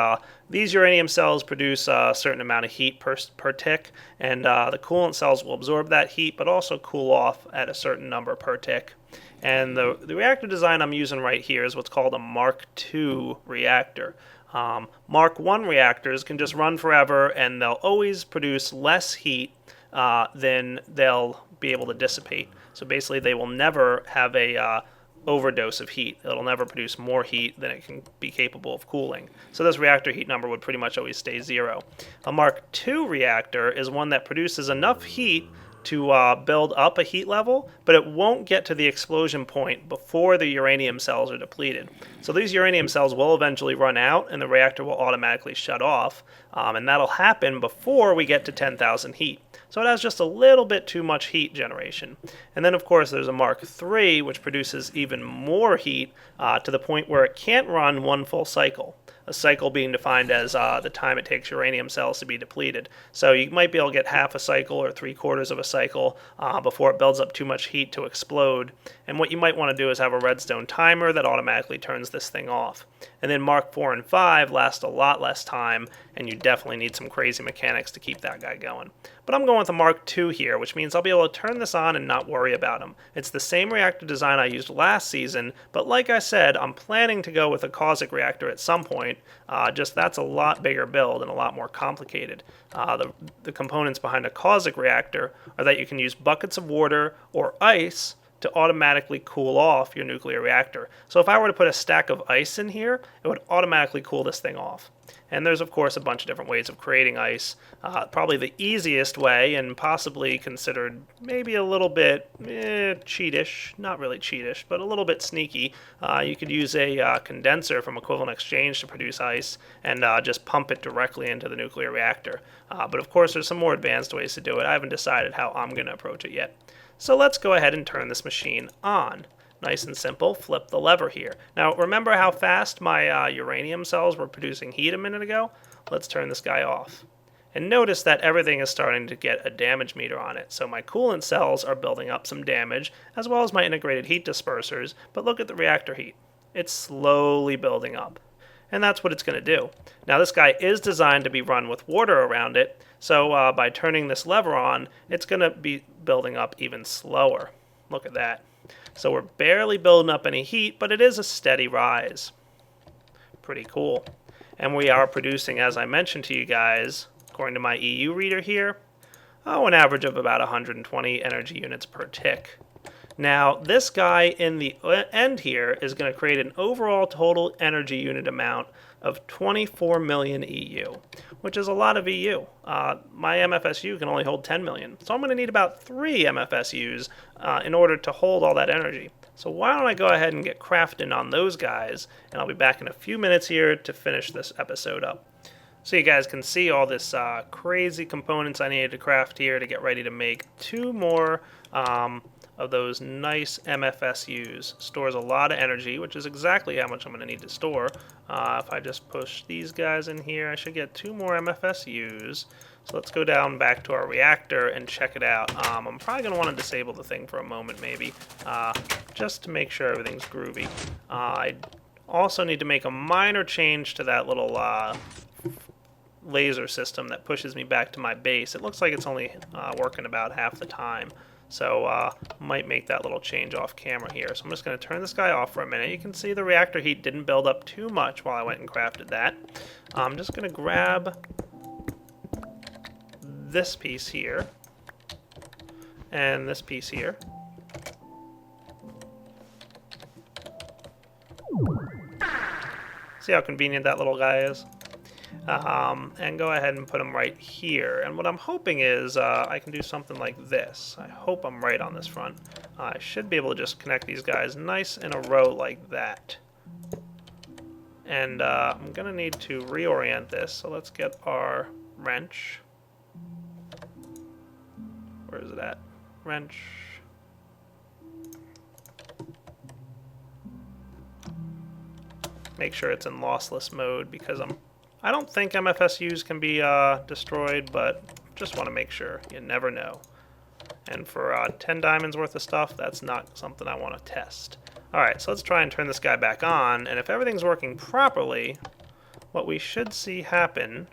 these uranium cells produce a certain amount of heat per tick, and the coolant cells will absorb that heat but also cool off at a certain number per tick. And the reactor design I'm using right here is what's called a Mark II reactor. Mark I reactors can just run forever, and they'll always produce less heat than they'll be able to dissipate. So basically they will never have a overdose of heat. It'll never produce more heat than it can be capable of cooling. So this reactor heat number would pretty much always stay 0. A Mark II reactor is one that produces enough heat to build up a heat level, but it won't get to the explosion point before the uranium cells are depleted. So these uranium cells will eventually run out and the reactor will automatically shut off, and that'll happen before we get to 10,000 heat. So it has just a little bit too much heat generation. And then of course there's a Mark III, which produces even more heat to the point where it can't run one full cycle. A cycle being defined as the time it takes uranium cells to be depleted. So you might be able to get half a cycle or 3/4 of a cycle before it builds up too much heat to explode. And what you might want to do is have a redstone timer that automatically turns this thing off. And then Mark IV and V last a lot less time, and you definitely need some crazy mechanics to keep that guy going. But I'm going with a Mark II here, which means I'll be able to turn this on and not worry about him. It's the same reactor design I used last season, but like I said, I'm planning to go with a Cosmic reactor at some point. Just that's a lot bigger build and a lot more complicated. The components behind a Cosmic reactor are that you can use buckets of water or ice to automatically cool off your nuclear reactor. So if I were to put a stack of ice in here, it would automatically cool this thing off. And there's of course a bunch of different ways of creating ice. Probably the easiest way, and possibly considered maybe a little bit cheatish, not really cheatish, but a little bit sneaky. You could use a condenser from Equivalent Exchange to produce ice and just pump it directly into the nuclear reactor. But of course there's some more advanced ways to do it. I haven't decided how I'm going to approach it yet. So let's go ahead and turn this machine on. Nice and simple, flip the lever here. Now remember how fast my uranium cells were producing heat a minute ago? Let's turn this guy off. And notice that everything is starting to get a damage meter on it. So my coolant cells are building up some damage, as well as my integrated heat dispersers, but look at the reactor heat. It's slowly building up. And that's what it's going to do. Now this guy is designed to be run with water around it, so by turning this lever on, it's going to be building up even slower. Look at that. So we're barely building up any heat, but it is a steady rise. Pretty cool. And we are producing, as I mentioned to you guys, according to my EU reader here, an average of about 120 energy units per tick. Now, this guy in the end here is going to create an overall total energy unit amount of 24 million EU, which is a lot of EU. My MFSU can only hold 10 million, so I'm going to need about 3 MFSUs in order to hold all that energy. So why don't I go ahead and get crafting on those guys, and I'll be back in a few minutes here to finish this episode up. So you guys can see all this crazy components I needed to craft here to get ready to make 2 more of those nice MFSUs. Stores a lot of energy, which is exactly how much I'm going to need to store. If I just push these guys in here, I should get 2 more MFSUs. So let's go down back to our reactor and check it out. I'm probably going to want to disable the thing for a moment maybe, just to make sure everything's groovy. I also need to make a minor change to that little laser system that pushes me back to my base. It looks like it's only working about half the time. So might make that little change off camera here. So I'm just going to turn this guy off for a minute. You can see the reactor heat didn't build up too much while I went and crafted that. I'm just going to grab this piece here and this piece here. See how convenient that little guy is? And go ahead and put them right here. And what I'm hoping is I can do something like this. I hope I'm right on this front. I should be able to just connect these guys nice in a row like that. And I'm going to need to reorient this. So let's get our wrench. Where is it at? Wrench. make sure it's in lossless mode because I don't think MFSUs can be destroyed, but just want to make sure. You never know. And for 10 diamonds worth of stuff, that's not something I want to test. Alright, so let's try and turn this guy back on, and if everything's working properly, what we should see happen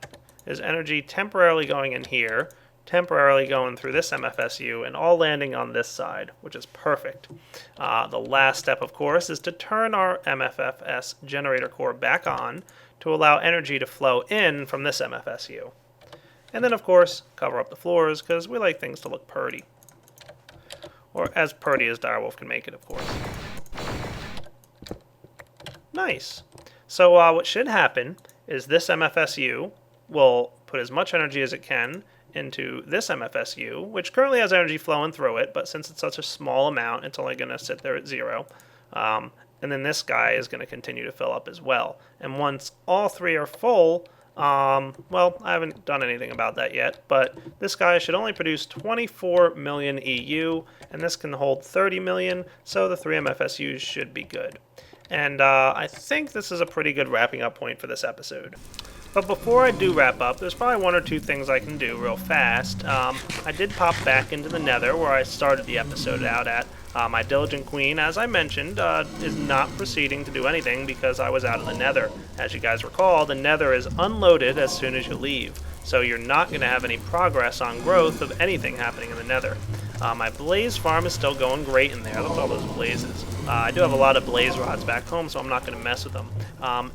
is energy temporarily going in here, temporarily going through this MFSU, and all landing on this side, which is perfect. The last step, of course, is to turn our MFFS generator core back on to allow energy to flow in from this MFSU. And then, of course, cover up the floors, because we like things to look purty. Or as purty as Direwolf can make it, of course. Nice. So what should happen is this MFSU will put as much energy as it can into this MFSU, which currently has energy flowing through it, but since it's such a small amount, it's only going to sit there at 0. And then this guy is going to continue to fill up as well. And once all three are full, well, I haven't done anything about that yet, but this guy should only produce 24 million EU, and this can hold 30 million, so the 3 MFSUs should be good. And I think this is a pretty good wrapping up point for this episode. But before I do wrap up, there's probably 1 or 2 things I can do real fast. I did pop back into the Nether where I started the episode out at. My Diligent Queen, as I mentioned, is not proceeding to do anything because I was out of the Nether. As you guys recall, the Nether is unloaded as soon as you leave, so you're not going to have any progress on growth of anything happening in the Nether. My blaze farm is still going great in there. Look at all those blazes. I do have a lot of blaze rods back home, so I'm not going to mess with them.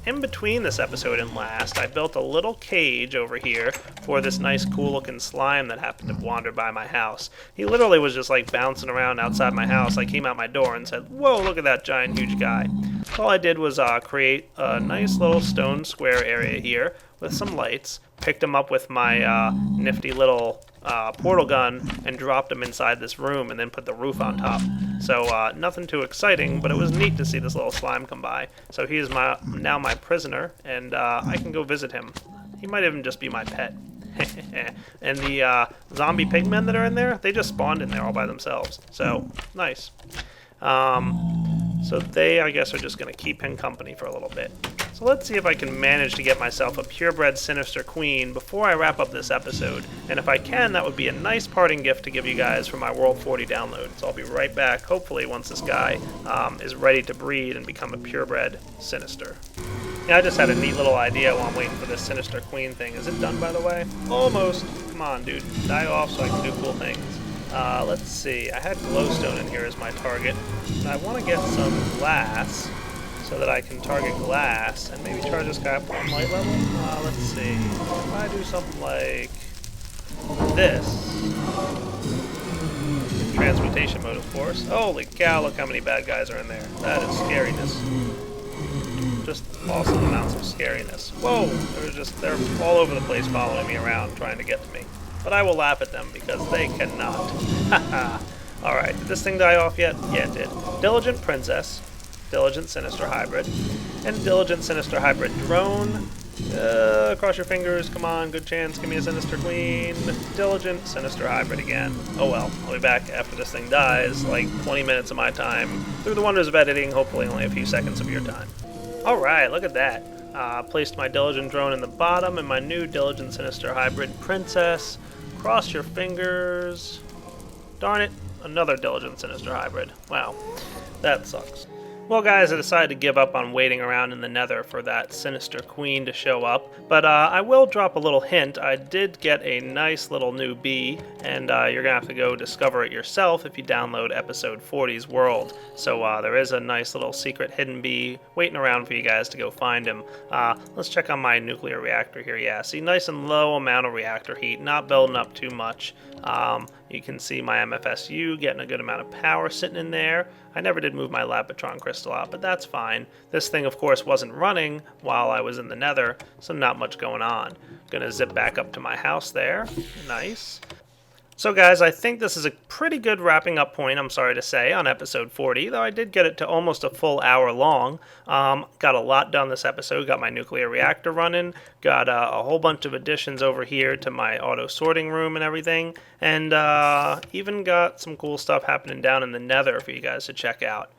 In between this episode and last, I built a little cage over here for this nice cool looking slime that happened to wander by my house. He literally was just like bouncing around outside my house. I came out my door and said, "Whoa, look at that giant huge guy." So all I did was create a nice little stone square area here with some lights, picked him up with my nifty little portal gun and dropped him inside this room and then put the roof on top. So nothing too exciting, but it was neat to see this little slime come by. So he is now my prisoner, and I can go visit him. He might even just be my pet. And the zombie pigmen that are in there, they just spawned in there all by themselves. So, nice. So they, I guess, are just going to keep him company for a little bit. So let's see if I can manage to get myself a purebred Sinister Queen before I wrap up this episode. And if I can, that would be a nice parting gift to give you guys for my World 40 download. So I'll be right back, hopefully, once this guy is ready to breed and become a purebred Sinister. Yeah, I just had a neat little idea while I'm waiting for this Sinister Queen thing. Is it done, by the way? Almost. Come on, dude. Die off so I can do cool things. Let's see. I had glowstone in here as my target. I want to get some glass so that I can target glass and maybe charge this guy up on light level. Let's see. If I do something like this. Transmutation mode, of course. Holy cow, look how many bad guys are in there. That is scariness. Just awesome amounts of scariness. Whoa! They're all over the place following me around trying to get to me. But I will laugh at them because they cannot. Haha. Alright, did this thing die off yet? Yeah, it did. Diligent Princess, Diligent Sinister Hybrid, and Diligent Sinister Hybrid Drone. Cross your fingers, come on, good chance, give me a Sinister Queen. Diligent Sinister Hybrid again. Oh well, I'll be back after this thing dies, like 20 minutes of my time, through the wonders of editing, hopefully only a few seconds of your time. Alright, look at that. Placed my Diligent Drone in the bottom and my new Diligent Sinister Hybrid Princess. Cross your fingers. Darn it, another Diligent Sinister Hybrid. Wow, that sucks. Well, guys, I decided to give up on waiting around in the Nether for that Sinister Queen to show up, but I will drop a little hint. I did get a nice little new bee, and you're going to have to go discover it yourself if you download episode 40's world. So there is a nice little secret hidden bee waiting around for you guys to go find him. Let's check on my nuclear reactor here. Yeah, see, nice and low amount of reactor heat, not building up too much. You can see my MFSU getting a good amount of power sitting in there. I never did move my Lapatron crystal out, but that's fine. This thing, of course, wasn't running while I was in the Nether, so not much going on. Gonna zip back up to my house there. Nice. So guys, I think this is a pretty good wrapping up point, I'm sorry to say, on episode 40, though I did get it to almost a full hour long. Got a lot done this episode, got my nuclear reactor running, got a whole bunch of additions over here to my auto sorting room and everything, and even got some cool stuff happening down in the Nether for you guys to check out.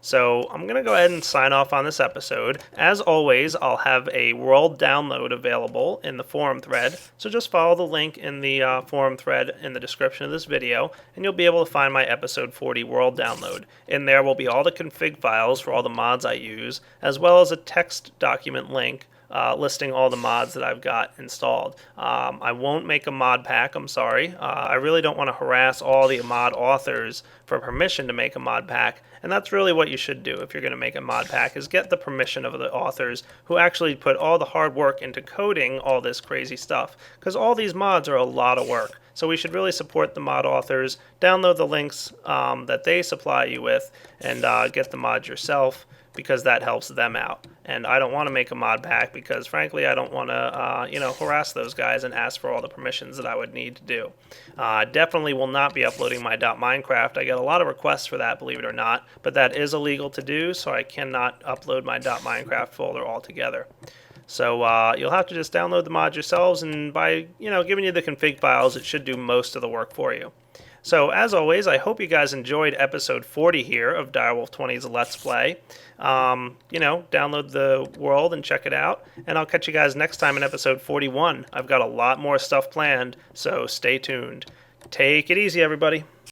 So I'm going to go ahead and sign off on this episode. As always, I'll have a world download available in the forum thread, so just follow the link in the forum thread in the description of this video, and you'll be able to find my episode 40 world download. In there will be all the config files for all the mods I use, as well as a text document link listing all the mods that I've got installed. I won't make a mod pack, I'm sorry. I really don't want to harass all the mod authors for permission to make a mod pack, and that's really what you should do if you're going to make a mod pack, is get the permission of the authors who actually put all the hard work into coding all this crazy stuff, because all these mods are a lot of work. So we should really support the mod authors, download the links that they supply you with, and get the mods yourself, because that helps them out. And I don't want to make a mod pack because, frankly, I don't want to, harass those guys and ask for all the permissions that I would need to do. Definitely will not be uploading my .minecraft. I get a lot of requests for that, believe it or not, but that is illegal to do, so I cannot upload my .minecraft folder altogether. So you'll have to just download the mods yourselves, and by giving you the config files, it should do most of the work for you. So as always, I hope you guys enjoyed episode 40 here of Direwolf20's Let's Play. Download the world and check it out, and I'll catch you guys next time in episode 41. I've got a lot more stuff planned, so stay tuned. Take it easy, everybody.